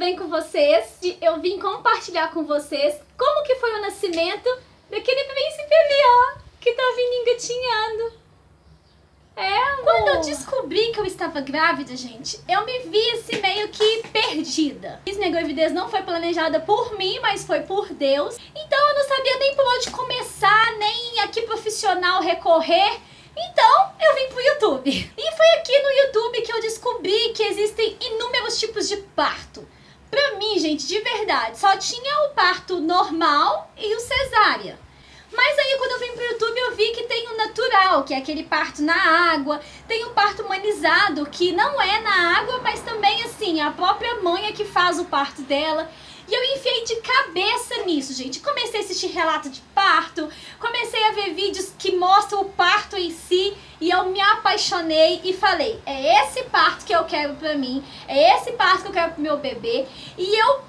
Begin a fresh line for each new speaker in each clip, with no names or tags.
bem com vocês? Eu vim compartilhar com vocês como que foi o nascimento daquele príncipe ali, ó, que tá vindo engatinhando. Amor. Quando eu descobri que eu estava grávida, gente, eu me vi assim meio que perdida. Minha gravidez não foi planejada por mim, mas foi por Deus. Então eu não sabia nem por onde começar, nem a que profissional recorrer. Então eu vim pro YouTube. E foi aqui no YouTube que eu descobri que existem inúmeros tipos de parto. Pra mim, gente, de verdade, só tinha o parto normal e o cesárea. Mas aí quando eu vim pro YouTube eu vi que tem o natural, que é aquele parto na água. Tem o parto humanizado, que não é na água, mas também assim, a própria mãe é que faz o parto dela. E eu enfiei de cabeça nisso, gente. Comecei a assistir relato de parto, comecei a ver vídeos que mostram o parto em si. E eu me apaixonei e falei, é esse parto que eu quero pra mim, é esse parto que eu quero pro meu bebê. E eu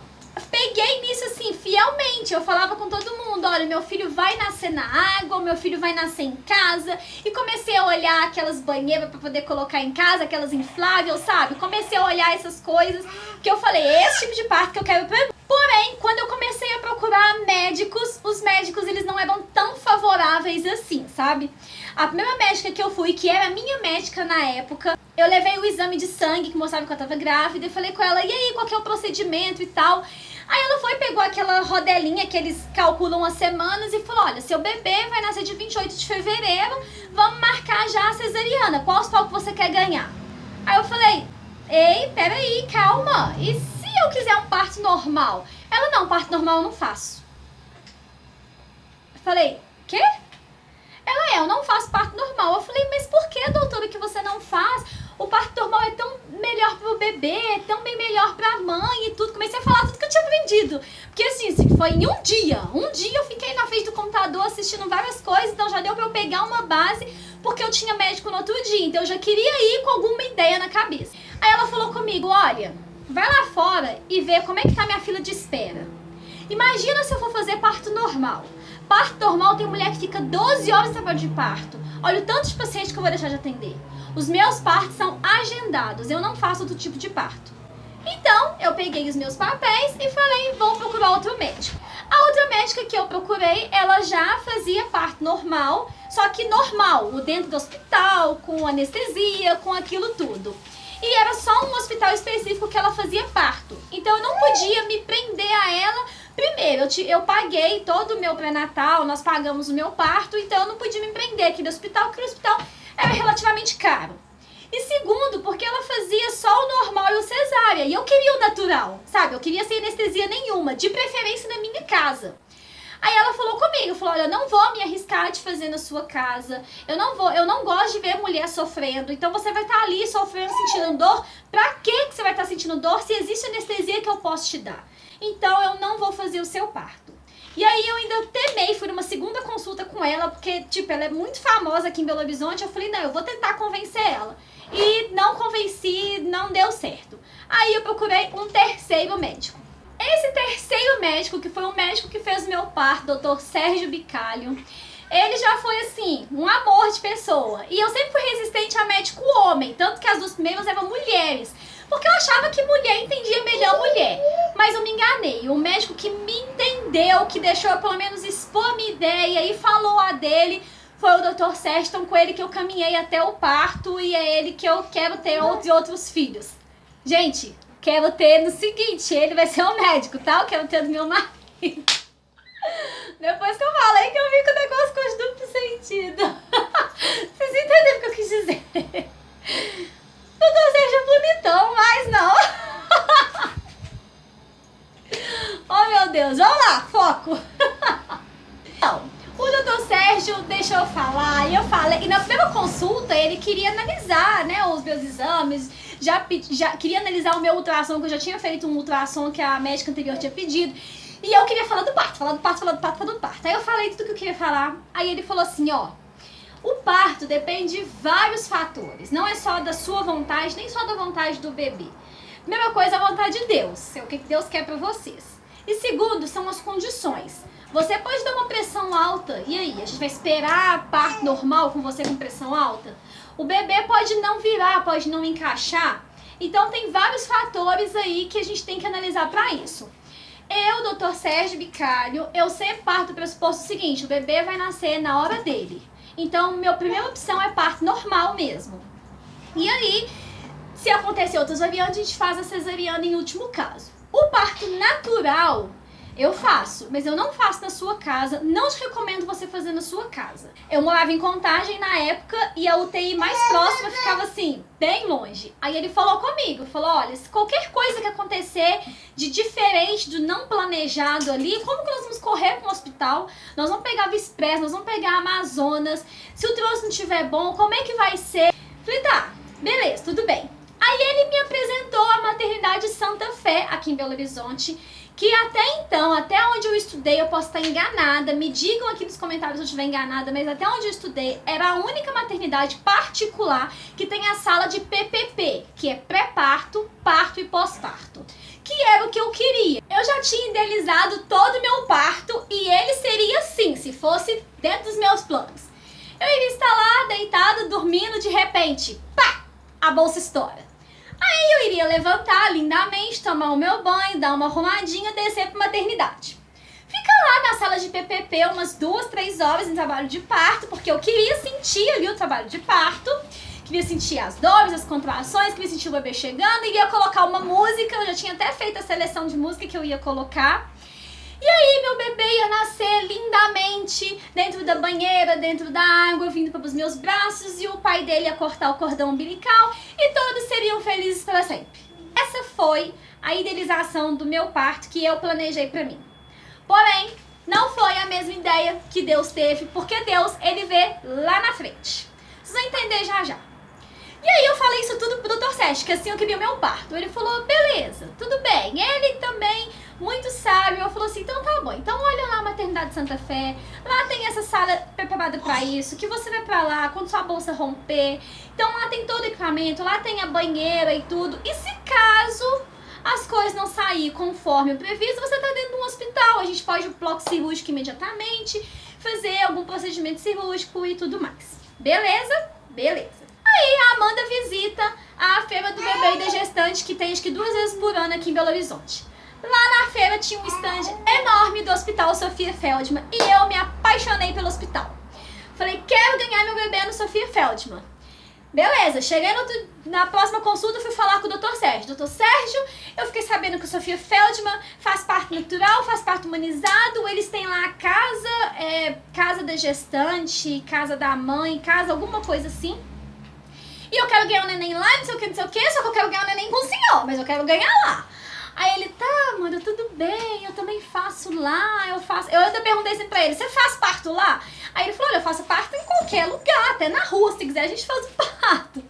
peguei nisso assim, fielmente. Eu falava com todo mundo, olha, meu filho vai nascer na água, meu filho vai nascer em casa. E comecei a olhar aquelas banheiras pra poder colocar em casa, aquelas infláveis, sabe? Comecei a olhar essas coisas, que eu falei, é esse tipo de parto que eu quero pra mim. Porém, quando eu comecei a procurar médicos, os médicos eles não eram tão favoráveis assim, sabe? A primeira médica que eu fui, que era a minha médica na época, eu levei o exame de sangue que mostrava que eu tava grávida e falei com ela, e aí, qual que é o procedimento e tal? Aí ela foi, pegou aquela rodelinha que eles calculam as semanas e falou, olha, seu bebê vai nascer de 28 de fevereiro, vamos marcar já a cesariana, qual hospital que você quer ganhar? Aí eu falei, ei, peraí, calma, e se eu quiser um parto normal? Ela, não, parto normal eu não faço. Eu falei, quê? Ela, eu não faço parto normal. Eu falei, mas por que, doutora, que você não faz? O parto normal é tão melhor pro bebê, é tão bem melhor pra mãe e tudo. Comecei a falar tudo que eu tinha aprendido. Porque assim, foi em um dia eu fiquei na frente do computador assistindo várias coisas, então já deu pra eu pegar uma base, porque eu tinha médico no outro dia, então eu já queria ir com alguma ideia na cabeça. Aí ela falou comigo, olha, vai lá fora e vê como é que tá minha fila de espera. Imagina se eu for fazer parto normal. Parto normal tem mulher que fica 12 horas em trabalho de parto. Olha o tanto de paciente que eu vou deixar de atender. Os meus partos são agendados, eu não faço outro tipo de parto. Então, eu peguei os meus papéis e falei, vou procurar outro médico. A outra médica que eu procurei, ela já fazia parto normal, só que normal, dentro do hospital, com anestesia, com aquilo tudo. E era só um hospital específico que ela fazia parto. Então eu não podia me prender a ela. Primeiro, eu paguei todo o meu pré-natal, nós pagamos o meu parto, então eu não podia me prender aqui no hospital, porque o hospital era relativamente caro. E segundo, porque ela fazia só o normal e o cesárea, e eu queria o natural, sabe? Eu queria sem anestesia nenhuma, de preferência na minha casa. Aí ela falou comigo, falou, olha, eu não vou me arriscar de fazer na sua casa, eu não gosto de ver mulher sofrendo, então você vai estar ali sofrendo, sentindo dor. Pra que você vai estar sentindo dor se existe anestesia que eu posso te dar? Então eu não vou fazer o seu parto. E aí eu ainda temei, fui numa segunda consulta com ela, porque tipo, ela é muito famosa aqui em Belo Horizonte, eu falei, não, eu vou tentar convencer ela. E não convenci, não deu certo. Aí eu procurei um terceiro médico. Esse terceiro médico, que foi o médico que fez o meu parto, Dr. Sérgio Bicalho, ele já foi assim, um amor de pessoa. E eu sempre fui resistente a médico homem, tanto que as duas primeiras eram mulheres. Porque eu achava que mulher entendia melhor mulher. Mas eu me enganei. O médico que me entendeu, que deixou eu pelo menos expor a minha ideia e falou a dele, foi o Dr. Sérgio, então com ele que eu caminhei até o parto e é ele que eu quero ter outros filhos. Gente, quero ter no seguinte, ele vai ser o médico, tá? Eu quero ter do meu marido. Depois que eu falei que eu vi que o negócio ficou de duplo sentido. Vocês entenderam o que eu quis dizer? Doutor Sérgio é bonitão, mas não. Oh meu Deus, vamos lá, foco. Então, o doutor Sérgio deixou eu falar e eu falei. E na primeira consulta ele queria analisar, né, os meus exames. Já queria analisar o meu ultrassom, que eu já tinha feito um ultrassom que a médica anterior tinha pedido. E eu queria falar do parto. Aí eu falei tudo que eu queria falar. Aí ele falou assim, ó. O parto depende de vários fatores, não é só da sua vontade, nem só da vontade do bebê. Primeira coisa, a vontade de Deus, é o que Deus quer pra vocês. E segundo, são as condições. Você pode dar uma pressão alta, e aí? A gente vai esperar parto normal com você com pressão alta? O bebê pode não virar, pode não encaixar. Então tem vários fatores aí que a gente tem que analisar para isso. Eu, Dr. Sérgio Bicalho, eu sempre parto do pressuposto seguinte: o bebê vai nascer na hora dele. Então, minha primeira opção é parto normal mesmo. E aí, se acontecer outras variantes, a gente faz a cesariana em último caso. O parto natural eu faço, mas eu não faço na sua casa, não te recomendo você fazer na sua casa. Eu morava em Contagem na época e a UTI mais próxima ficava assim, bem longe. Aí ele falou comigo, falou, olha, se qualquer coisa que acontecer de diferente, do não planejado ali, como que nós vamos correr para um hospital? Nós vamos pegar Via Express, nós vamos pegar Amazonas, se o troço não estiver bom, como é que vai ser? Falei, tá, beleza, tudo bem. Aí ele me apresentou a maternidade Santa Fé aqui em Belo Horizonte, que até então, até onde eu estudei, eu posso estar enganada, me digam aqui nos comentários se eu estiver enganada, mas até onde eu estudei, era a única maternidade particular que tem a sala de PPP, que é pré-parto, parto e pós-parto, que era o que eu queria. Eu já tinha idealizado todo o meu parto e ele seria assim, se fosse dentro dos meus planos. Eu iria estar lá, deitado, dormindo, de repente, pá, a bolsa estoura. Aí eu iria levantar lindamente, tomar o meu banho, dar uma arrumadinha, descer para maternidade. Ficar lá na sala de PPP umas 2, 3 horas em trabalho de parto, porque eu queria sentir ali o trabalho de parto, queria sentir as dores, as contrações, queria sentir o bebê chegando, iria colocar uma música, eu já tinha até feito a seleção de música que eu ia colocar. E aí meu bebê ia nascer lindamente dentro da banheira, dentro da água, vindo para os meus braços, e o pai dele ia cortar o cordão umbilical e todos seriam felizes para sempre. Essa foi a idealização do meu parto que eu planejei para mim. Porém, não foi a mesma ideia que Deus teve, porque Deus, ele vê lá na frente. Vocês vão entender já já. E aí eu falei isso tudo pro Dr. Sérgio, que assim eu queria o meu parto. Ele falou, beleza, tudo bem. Ele também, muito sábio, eu falou assim, então tá bom. Então olha lá a maternidade Santa Fé, lá tem essa sala preparada pra isso, que você vai pra lá quando sua bolsa romper. Então lá tem todo o equipamento, lá tem a banheira e tudo. E se caso as coisas não saírem conforme o previsto, você tá dentro de um hospital. A gente pode ir pro bloco cirúrgico imediatamente, fazer algum procedimento cirúrgico e tudo mais. Beleza? Beleza. Aí a Amanda visita a feira do bebê e da gestante, que tem acho que 2 vezes por ano aqui em Belo Horizonte. Lá na feira tinha um stand enorme do Hospital Sofia Feldman e eu me apaixonei pelo hospital. Falei, quero ganhar meu bebê no Sofia Feldman. Beleza, cheguei na próxima consulta, fui falar com o Dr. Sérgio. Dr. Sérgio, eu fiquei sabendo que o Sofia Feldman faz parto natural, faz parto humanizado, eles têm lá a casa, casa da gestante, casa da mãe, casa, alguma coisa assim. E eu quero ganhar o neném lá, não sei o que, só que eu quero ganhar o neném com o senhor, mas eu quero ganhar lá. Aí ele, tá, mano, tudo bem, eu também faço lá, eu ainda perguntei assim pra ele, você faz parto lá? Aí ele falou, olha, eu faço parto em qualquer lugar, até na rua, se quiser a gente faz o parto.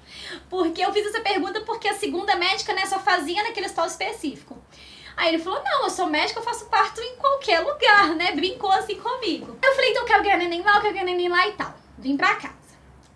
Porque eu fiz essa pergunta porque a segunda médica, né, só fazia naquele hospital específico. Aí ele falou, não, eu sou médica, eu faço parto em qualquer lugar, né, brincou assim comigo. Eu falei, então eu quero ganhar neném lá, eu quero ganhar neném lá e tal. Vim pra casa.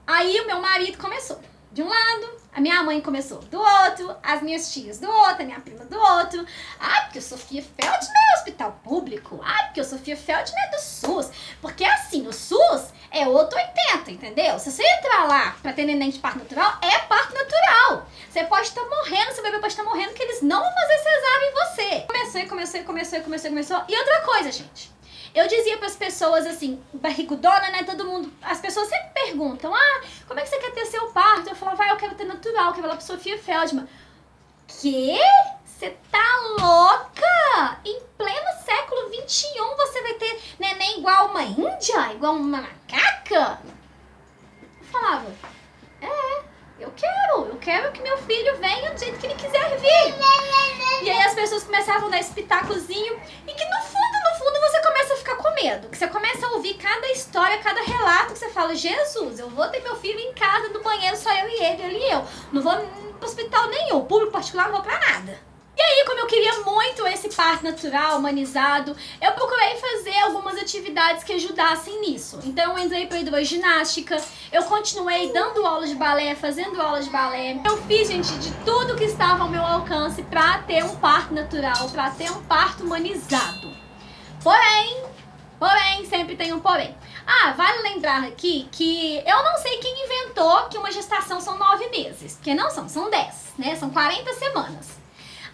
Aí o meu marido começou. De um lado, a minha mãe começou do outro, as minhas tias do outro, a minha prima do outro. Ah, porque o Sofia Feldman é hospital público. Ah, porque o Sofia Feldman é do SUS. Porque assim, o SUS é outro 80, entendeu? Se você entrar lá pra ter neném de parto natural, é parto natural. Você pode estar morrendo, seu bebê pode estar morrendo, que eles não vão fazer cesárea em você. Começou. E outra coisa, gente. Eu dizia para as pessoas assim, barrigudona, né, todo mundo, as pessoas sempre perguntam, como é que você quer ter seu parto? Eu falava, eu quero ter natural, quero ir lá pra Sofia Feldman. Quê? Você tá louca? Em pleno século XXI você vai ter neném igual uma índia? Igual uma macaca? Eu falava, eu quero que meu filho venha do jeito que ele quiser vir. E aí as pessoas começavam a dar esse pitacozinho e que no fundo você começa a ficar com medo. Que você começa a ouvir cada história, cada relato que você fala, Jesus, eu vou ter meu filho em casa, no banheiro, só eu e ele e eu. Não vou pro hospital nenhum, público particular, não vou pra nada. E aí, como eu queria muito esse parto natural, humanizado, eu procurei fazer algumas atividades que ajudassem nisso. Então eu entrei para hidroginástica, eu continuei dando aula de balé, fazendo aula de balé. Eu fiz, gente, de tudo que estava ao meu alcance para ter um parto natural, para ter um parto humanizado. Porém, sempre tem um porém. Ah, vale lembrar aqui que eu não sei quem inventou que uma gestação são 9 meses. Porque não são, são 10, né? São 40 semanas.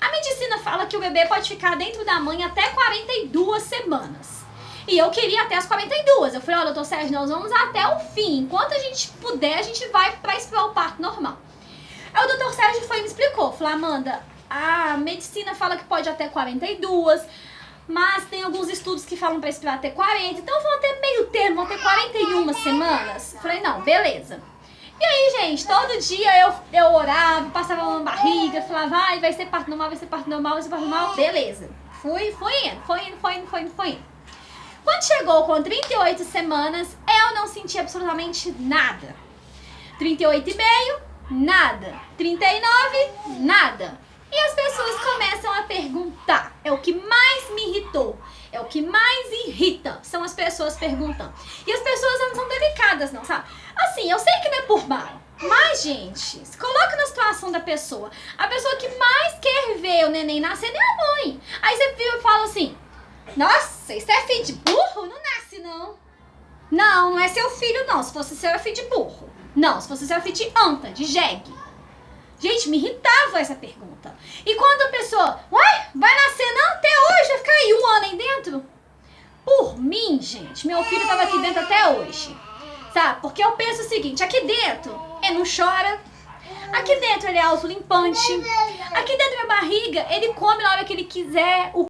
A medicina fala que o bebê pode ficar dentro da mãe até 42 semanas. E eu queria até as 42. Eu falei, ó, doutor Sérgio, nós vamos até o fim. Enquanto a gente puder, a gente vai pra esperar o parto normal. Aí o doutor Sérgio foi e me explicou. Falou, Amanda, a medicina fala que pode até 42, mas tem alguns estudos que falam pra esperar até 40. Então vão até meio termo, vão ter 41 semanas. Falei, não, beleza. E aí, gente, todo dia eu orava, passava a mão na barriga, falava, vai ser parto normal, vai ser parto normal, vai ser parto normal. Beleza. Foi indo. Quando chegou com 38 semanas, eu não senti absolutamente nada. 38,5, nada. 39, nada. E as pessoas começam a perguntar. É o que mais me irritou. É o que mais irrita. São as pessoas perguntando. E as pessoas não são delicadas, não, sabe? Assim, eu sei que não é por mal. Mas, gente, se coloca na situação da pessoa. A pessoa que mais quer ver o neném nascer é a mãe. Aí você vira e fala assim, nossa, isso é filho de burro? Não nasce, não. Não, não é seu filho, não. Se fosse seu, é filho de burro. Não, se fosse seu, é filho de anta, de jegue. Gente, me irritava essa pergunta. E quando a pessoa, uai, vai nascer não? Até hoje, vai ficar aí 1 ano aí dentro? Por mim, gente, meu filho tava aqui dentro até hoje. Sabe? Porque eu penso o seguinte, aqui dentro, ele não chora. Aqui dentro ele é autolimpante. Aqui dentro da minha barriga, ele come na hora que ele quiser. O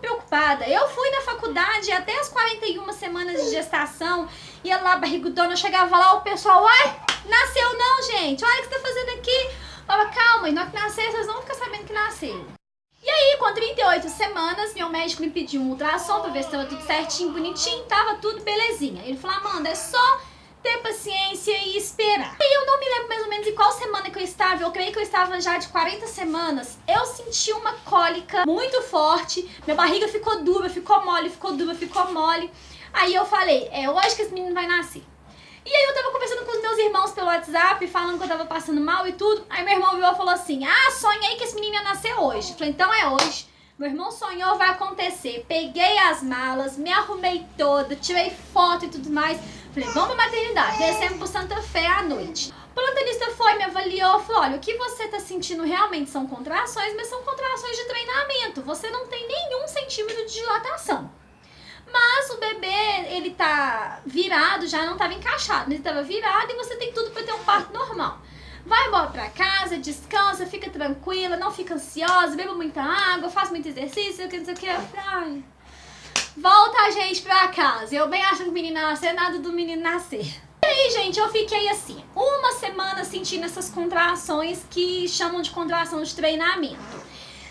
preocupada. Eu fui na faculdade até as 41 semanas de gestação, ia lá barrigudona, eu chegava lá, o pessoal, ai, nasceu não, gente, olha o que você tá fazendo aqui. Eu falava, calma, na hora que nascer, vocês não ficam sabendo que nasceu. E aí, com 38 semanas, meu médico me pediu um ultrassom pra ver se tava tudo certinho, bonitinho, tava tudo belezinha. Ele falou, Amanda, é só ter paciência e esperar. E eu não me lembro mais ou menos em qual semana que eu estava, eu creio que eu estava já de 40 semanas, eu senti uma cólica muito forte, minha barriga ficou dura, ficou mole, ficou dura, ficou mole. Aí eu falei, é hoje que esse menino vai nascer. E aí eu tava conversando com os meus irmãos pelo WhatsApp, falando que eu tava passando mal e tudo. Aí meu irmão virou e falou assim, sonhei que esse menino ia nascer hoje. Eu falei, então é hoje. Meu irmão sonhou, vai acontecer. Peguei as malas, me arrumei toda, tirei foto e tudo mais. Falei, vamos pra maternidade, descemos pro Santa Fé à noite. O plantonista foi, me avaliou, falou, olha, o que você tá sentindo realmente são contrações, mas são contrações de treinamento. Você não tem nenhum centímetro de dilatação. Mas o bebê, ele tá virado, já não tava encaixado, ele tava virado e você tem tudo pra ter um parto normal. Vai embora pra casa, descansa, fica tranquila, não fica ansiosa, beba muita água, faz muito exercício, não sei o que. Ai. Volta a gente pra casa. Eu bem achando que o menino nascer, nada do menino nascer. E aí, gente, eu fiquei assim, 1 semana sentindo essas contrações que chamam de contração de treinamento.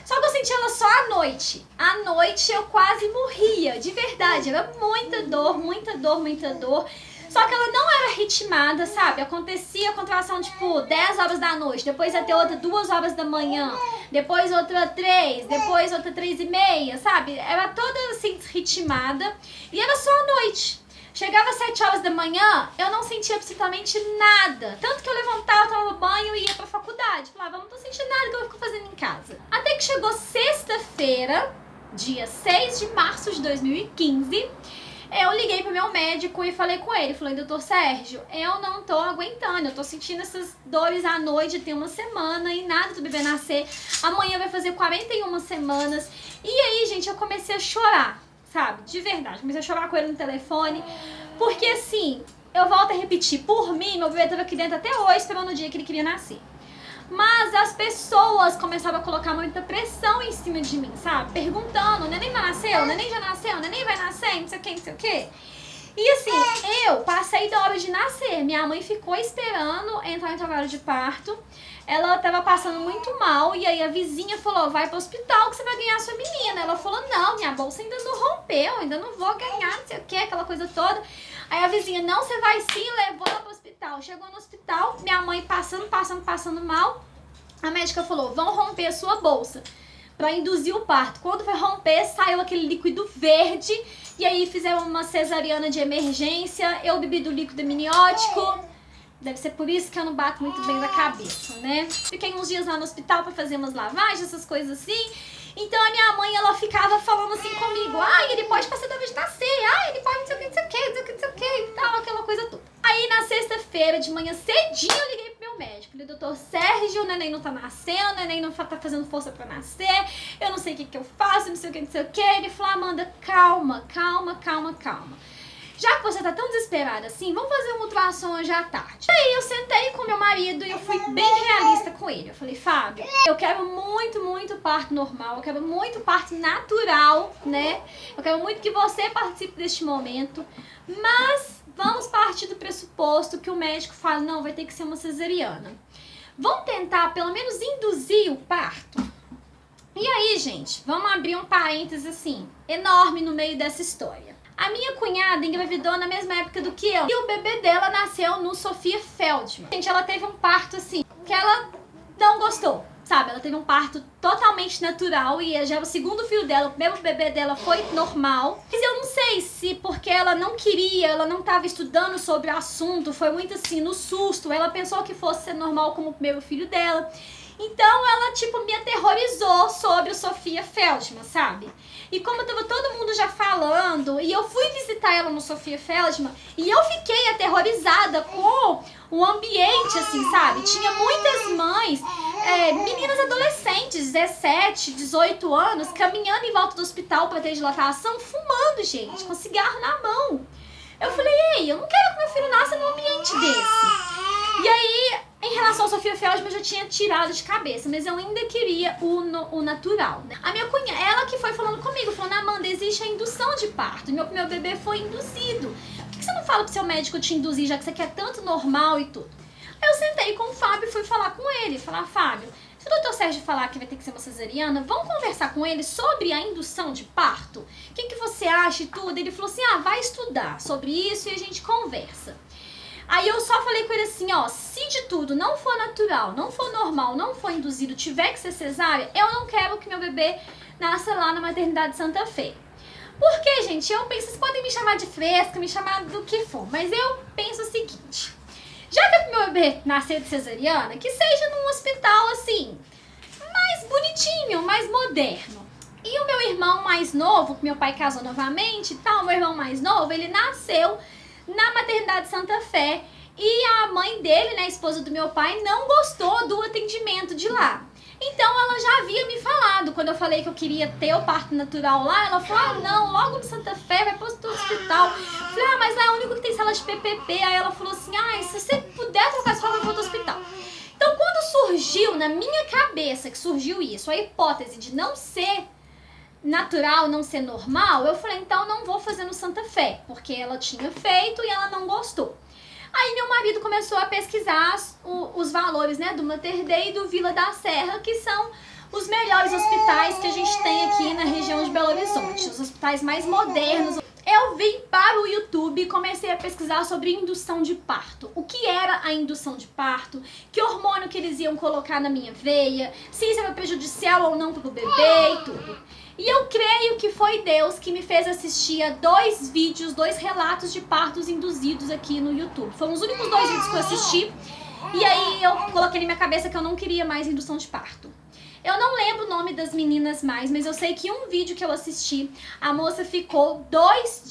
Só que eu senti ela só à noite. À noite eu quase morria, de verdade. Era muita dor, muita dor, muita dor. Só que ela não era ritmada, sabe? Acontecia a contração, tipo, 10 horas da noite. Depois ia ter outra 2 horas da manhã. Depois outra 3. Depois outra 3:30, sabe? Era toda assim, ritmada. E era só à noite. Chegava às 7 horas da manhã, eu não sentia absolutamente nada. Tanto que eu levantava, tomava banho e ia pra faculdade. Falava, não tô sentindo nada que eu fico fazendo em casa. Até que chegou sexta-feira, dia 6 de março de 2015, eu liguei pro meu médico e falei com ele. Falei, doutor Sérgio, eu não tô aguentando. Eu tô sentindo essas dores à noite, tem 1 semana e nada do bebê nascer. Amanhã vai fazer 41 semanas. E aí, gente, eu comecei a chorar. Sabe, de verdade, comecei a chorar com ele no telefone, porque assim, eu volto a repetir, por mim, meu bebê estava aqui dentro até hoje, esperando o dia que ele queria nascer. Mas as pessoas começaram a colocar muita pressão em cima de mim, sabe, perguntando, o neném já nasceu, o neném já nasceu, o neném vai nascer, não sei o que, não sei o que. E assim, eu passei da hora de nascer, minha mãe ficou esperando entrar em trabalho de parto. Ela tava passando muito mal e aí a vizinha falou, vai pro hospital que você vai ganhar a sua menina. Ela falou, não, minha bolsa ainda não rompeu, ainda não vou ganhar, não sei o que, aquela coisa toda. Aí a vizinha, não, você vai sim, levou ela pro hospital. Chegou no hospital, minha mãe passando mal. A médica falou, vão romper a sua bolsa pra induzir o parto. Quando vai romper, saiu aquele líquido verde e aí fizeram uma cesariana de emergência. Eu bebi do líquido amniótico. Deve ser por isso que eu não bato muito bem na cabeça, né? Fiquei uns dias lá no hospital pra fazer umas lavagens, essas coisas assim. Então a minha mãe, ela ficava falando assim comigo: ai, ele pode passar da vez de nascer, ai, ele pode não sei o que, não sei o que, não sei o que, não sei o que e tal, aquela coisa toda. Aí na sexta-feira, de manhã cedinho, eu liguei pro meu médico. Falei: doutor Sérgio, o neném não tá nascendo, o neném não tá fazendo força pra nascer, eu não sei o que que eu faço, não sei o que, não sei o que. Ele falou: Amanda, calma, calma, calma, calma. Já que você tá tão desesperada assim, vamos fazer um ultrassom hoje à tarde. Aí eu sentei com meu marido e eu fui bem realista com ele. Eu falei: Fábio, eu quero muito, muito parto normal, eu quero muito parto natural, né? Eu quero muito que você participe deste momento, mas vamos partir do pressuposto que o médico fala: não, vai ter que ser uma cesariana. Vamos tentar pelo menos induzir o parto? E aí, gente, vamos abrir um parênteses assim, enorme no meio dessa história. A minha cunhada engravidou na mesma época do que eu. E o bebê dela nasceu no Sofia Feldman. Gente, ela teve um parto assim, que ela não gostou, sabe? Ela teve um parto totalmente natural e já era o segundo filho dela, o primeiro bebê dela foi normal. Mas eu não sei se porque ela não queria, ela não estava estudando sobre o assunto, foi muito assim, no susto. Ela pensou que fosse ser normal como o primeiro filho dela. Então ela, tipo, me aterrorizou sobre o Sofia Feldman, sabe? E como tava todo mundo já falando, e eu fui visitar ela no Sofia Feldman, e eu fiquei aterrorizada com o ambiente, assim, sabe? Tinha muitas mães, meninas adolescentes, 17, 18 anos, caminhando em volta do hospital para ter dilatação, fumando, gente, com cigarro na mão. Eu falei: ei, eu não quero que meu filho nasça num ambiente desse. E aí, em relação ao Sofia Feldman, eu já tinha tirado de cabeça, mas eu ainda queria o natural, né? A minha cunhada, ela que foi falando comigo, falando: Amanda, existe a indução de parto, meu bebê foi induzido. Por que você não fala pro seu médico te induzir, já que você quer tanto normal e tudo? Aí eu sentei com o Fábio e fui falar com ele, falar: Fábio, se o doutor Sérgio falar que vai ter que ser uma cesariana, vamos conversar com ele sobre a indução de parto? O que você acha e tudo? Ele falou assim: ah, vai estudar sobre isso e a gente conversa. Aí eu só falei com ele assim: ó, se de tudo não for natural, não for normal, não for induzido, tiver que ser cesárea, eu não quero que meu bebê nasça lá na maternidade Santa Fé. Porque, gente, eu penso, vocês podem me chamar de fresca, me chamar do que for, mas eu penso o seguinte: já que o meu bebê nascer de cesariana, que seja num hospital assim, mais bonitinho, mais moderno. E o meu irmão mais novo, que meu pai casou novamente e tal, meu irmão mais novo, ele nasceu na maternidade Santa Fé e a mãe dele, né, a esposa do meu pai, não gostou do atendimento de lá. Então ela já havia me falado, quando eu falei que eu queria ter o parto natural lá, ela falou: ah, não, logo no Santa Fé, vai pro hospital. Eu falei: ah, mas lá é o único que tem sala de PPP. Aí ela falou assim: ah, se você puder trocar essa forma, vai pro hospital. Então quando surgiu na minha cabeça, que surgiu isso, a hipótese de não ser natural, não ser normal, eu falei: então não vou fazer no Santa Fé, porque ela tinha feito e ela não gostou. Aí meu marido começou a pesquisar os valores, né, do Mater Dei e do Vila da Serra, que são os melhores hospitais que a gente tem aqui na região de Belo Horizonte, os hospitais mais modernos. Eu vim para o YouTube e comecei a pesquisar sobre indução de parto. O que era a indução de parto, que hormônio que eles iam colocar na minha veia, se isso era prejudicial ou não para o bebê e tudo. E eu creio que foi Deus que me fez assistir a 2 vídeos, 2 relatos de partos induzidos aqui no YouTube. Foram os únicos 2 vídeos que eu assisti. E aí eu coloquei na minha cabeça que eu não queria mais indução de parto. Eu não lembro o nome das meninas mais, mas eu sei que um vídeo que eu assisti, a moça ficou 2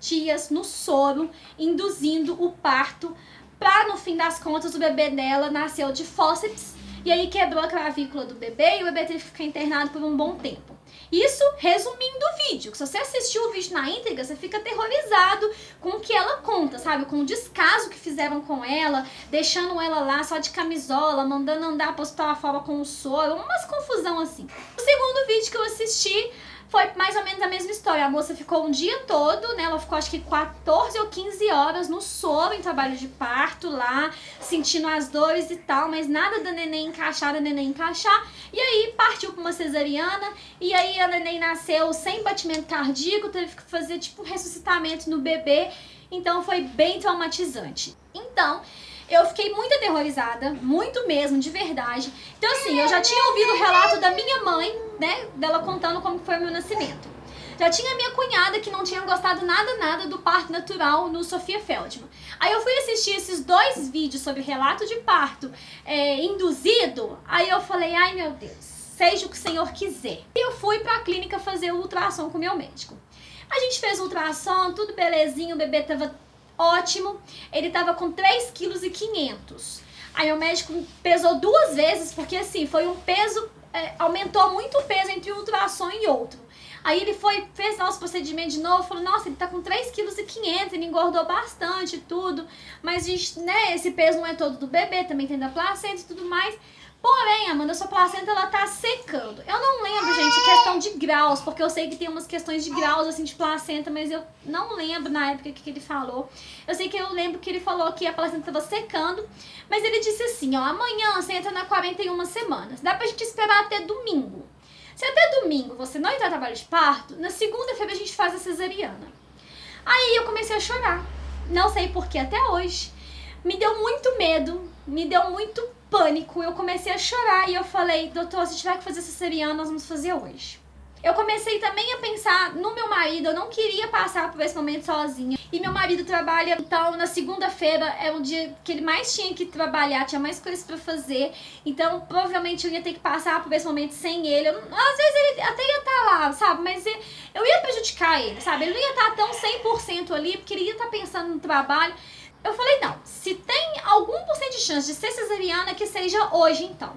dias no soro, induzindo o parto, pra no fim das contas o bebê dela nasceu de fórceps. E aí quebrou a clavícula do bebê e o bebê teve que ficar internado por um bom tempo. Isso resumindo o vídeo, que se você assistiu o vídeo na íntegra, você fica aterrorizado com o que ela conta, sabe? Com o descaso que fizeram com ela, deixando ela lá só de camisola, mandando andar pro hospital fora com o soro, umas confusão assim. O segundo vídeo que eu assisti foi mais ou menos a mesma história. A moça ficou um dia todo, né? Ela ficou acho que 14 ou 15 horas no soro em trabalho de parto lá, sentindo as dores e tal, mas nada da neném encaixar, E aí partiu pra uma cesariana, e aí a neném nasceu sem batimento cardíaco, teve que fazer tipo um ressuscitamento no bebê, então foi bem traumatizante. Então, eu fiquei muito aterrorizada, muito mesmo, de verdade. Então assim, eu já tinha ouvido o relato da minha mãe, né, dela contando como foi o meu nascimento. Já tinha minha cunhada que não tinha gostado nada do parto natural no Sofia Feldman. Aí eu fui assistir esses 2 vídeos sobre relato de parto induzido, aí eu falei, ai meu Deus, seja o que o Senhor quiser. E eu fui pra clínica fazer o ultrassom com o meu médico. A gente fez o ultrassom, tudo belezinho, o bebê tava ótimo, ele tava com 3,5 kg. Aí o médico pesou 2 vezes, porque assim, foi um peso, aumentou muito o peso entre um ultrassom e outro. Aí ele fez nosso procedimento de novo, falou, nossa, ele tá com 3,5 kg, ele engordou bastante e tudo, mas né, esse peso não é todo do bebê, também tem da placenta e tudo mais. Porém, Amanda, sua placenta, ela tá secando. Eu não lembro, gente, questão de graus, porque eu sei que tem umas questões de graus, assim, de placenta, mas eu não lembro na época que ele falou. Eu sei que eu lembro que ele falou que a placenta tava secando, mas ele disse assim, ó, amanhã você entra na 41 semanas, dá pra gente esperar até domingo. Se até domingo você não entrar no trabalho de parto, na segunda-feira a gente faz a cesariana. Aí eu comecei a chorar, não sei por que até hoje. Me deu muito medo, me deu muito pânico, eu comecei a chorar e eu falei, doutor, se tiver que fazer cesariana, nós vamos fazer hoje. Eu comecei também a pensar no meu marido, eu não queria passar por esse momento sozinha. E meu marido trabalha, então na segunda-feira é o dia que ele mais tinha que trabalhar, tinha mais coisas pra fazer. Então provavelmente eu ia ter que passar por esse momento sem ele. Às vezes ele até ia estar lá, sabe? Mas eu ia prejudicar ele, sabe? Ele não ia estar tão 100% ali, porque ele ia estar pensando no trabalho. Eu falei, não, se tem algum por cento de chance de ser cesariana, que seja hoje então.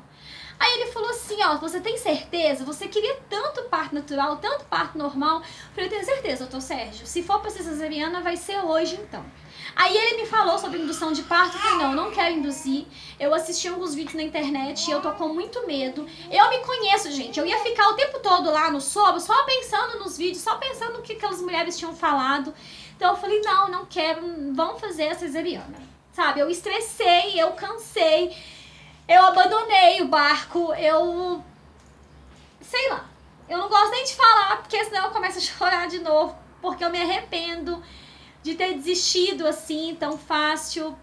Aí ele falou assim, ó, você tem certeza? Você queria tanto parto natural, tanto parto normal? Eu falei, eu tenho certeza, doutor Sérgio, se for pra ser cesariana, vai ser hoje então. Aí ele me falou sobre indução de parto, eu falei, não quero induzir. Eu assisti alguns vídeos na internet e eu tô com muito medo. Eu me conheço, gente, eu ia ficar o tempo todo lá no Sobre, só pensando nos vídeos, só pensando no que aquelas mulheres tinham falado. Então eu falei, não quero, vamos fazer a cesariana. Sabe, eu estressei, eu cansei, eu abandonei o barco, sei lá. Eu não gosto nem de falar, porque senão eu começo a chorar de novo, porque eu me arrependo de ter desistido assim, tão fácil.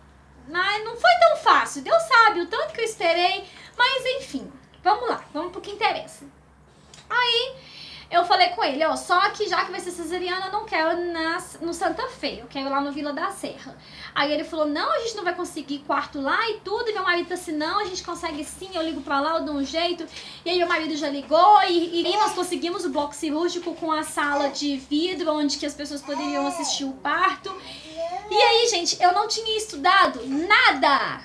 Mas não foi tão fácil, Deus sabe o tanto que eu esperei, mas enfim, vamos lá, vamos pro que interessa. Aí eu falei com ele, ó, só que já que vai ser cesariana, eu não quero no Santa Fé, eu quero lá no Vila da Serra. Aí ele falou, não, a gente não vai conseguir quarto lá e tudo, e meu marido tá assim, não, a gente consegue sim, eu ligo pra lá, eu dou um jeito. E aí meu marido já ligou e nós conseguimos o bloco cirúrgico com a sala de vidro, onde que as pessoas poderiam assistir o parto. E aí, gente, eu não tinha estudado nada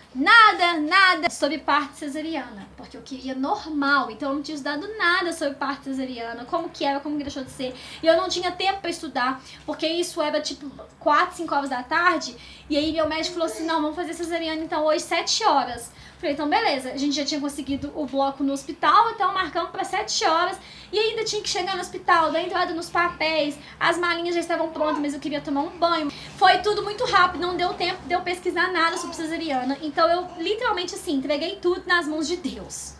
sobre parto cesariana, porque eu queria normal, então eu não tinha estudado nada sobre parto cesariana, como que era, como que deixou de ser, e eu não tinha tempo pra estudar, porque isso era tipo 4, 5 horas da tarde, e aí meu médico falou assim, não, vamos fazer cesariana então hoje 7 horas. Falei, então beleza, a gente já tinha conseguido o bloco no hospital, então marcamos para 7 horas e ainda tinha que chegar no hospital, dar entrada nos papéis, as malinhas já estavam prontas, mas eu queria tomar um banho. Foi tudo muito rápido, não deu tempo de eu pesquisar nada sobre cesariana, então eu literalmente assim, entreguei tudo nas mãos de Deus.